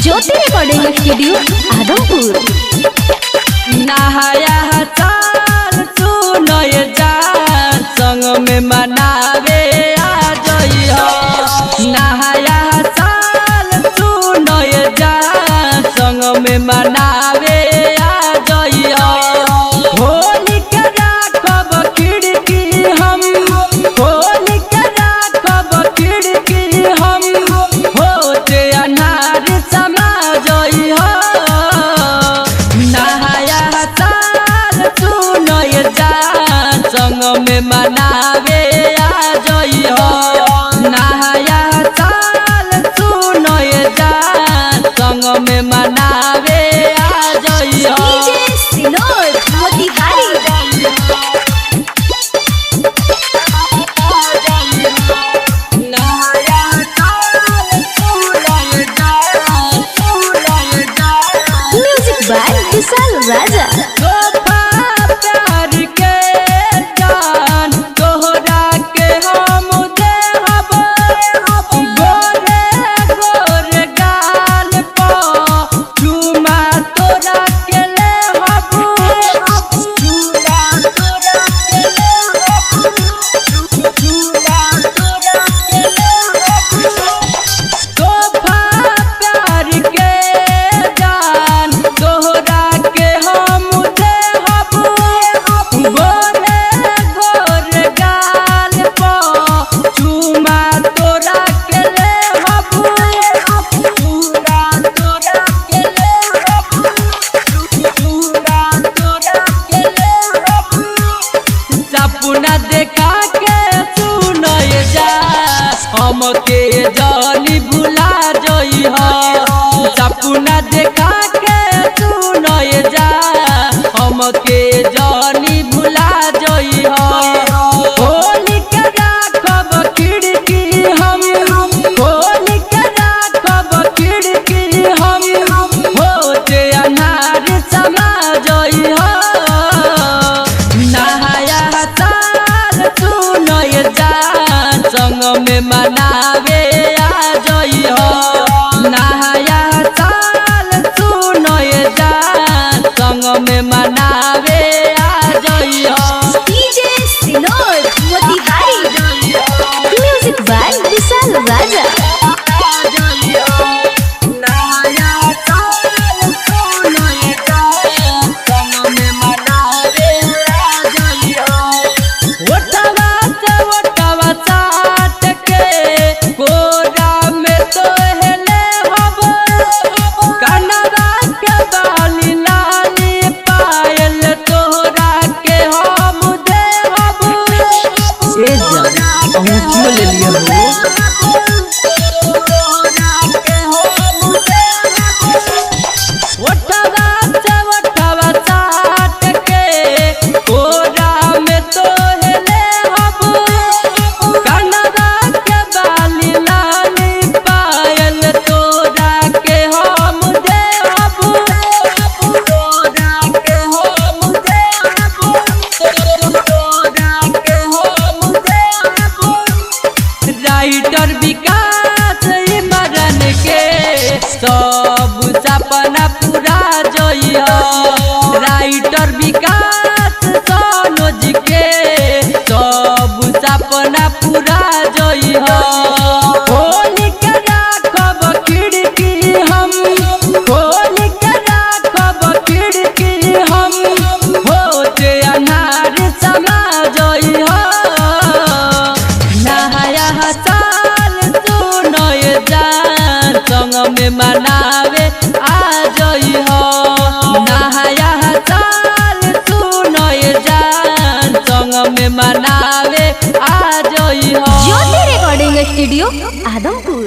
ज्योति recording studio Adampur. नहाया साल सुनय जान संग में मनावे आ जइहो। नहाया साल सुनय जान संग में मनावे आ जइहो। होली के राखब खिड़की हम, होली के राखब खिड़की हम, होते अनार समा जइहो। नहाया साल सुनय जान संग में मनावे आ जइहो। नहाया साल सुनय जान संग में मनावे आ जइहो। डीजे सिनोर मोतिहारी। नहाया साल सुनय जान म्यूजिक बाय विशाल राजा। तोहफा प्यार के जान तोहरा के हम देहब। गोरे गोरे गाल पर चुमा तोरा के लेहब। चूड़ा तोरा के लेहब। चूड़ा तोरा के लेहब। तोहफा प्यार के जान तोहरा के हम देहब। गोरे गोरे गाल पर चुमा तोरा के लेहब। चूड़ा तोरा के लेहब। चूड़ा तोरा के लेहब। सपना देखा के सुनय जा हमके जानी भुला जइहो। सपना देखा के सुनय जा हमके जानी भुला जइहो। होली के राखब खिड़की हम, होली के राखब खिड़की हम, होते अनार समा जइहो। नहाया साल सुनय जान संग में मनावे आ जइहो। नहाया साल सुनय जान संग में मनावे आ जइहो। डीजे सिनोर मोतिहारी। म्यूजिक बाय विशाल राजा। नहाया साल सुनय जान संग में मनावे आ जइहो। ओठवा से ओठवा साट के कोरा में तोहले हब। कनवा के बाली लाली पायल तोहरा के हम देहब। ए जान अहूँ ले लिया हो। ओठवा से ओठवा साट के कोरा में तोहले हब। कनवा के बाली लाली पायल तोरा के हम देहब। तोरा के हम देहब। तोरा के हम देहब। राइटर विकास मरन के सब सपना पूरा जइहो। राइटर विकास सनोज के सब सपना पूरा जइहो। होली के राखब खिड़की हम, होली के राखब खिड़की हम, होते अनार समा जइहो। नहाया साल सुनय जान संग में मनावे आ जइहो। नहाया साल सुनय जान संग में मनावे आ जइहो। ज्योति रिकॉर्डिंग स्टूडियो आदमपुर।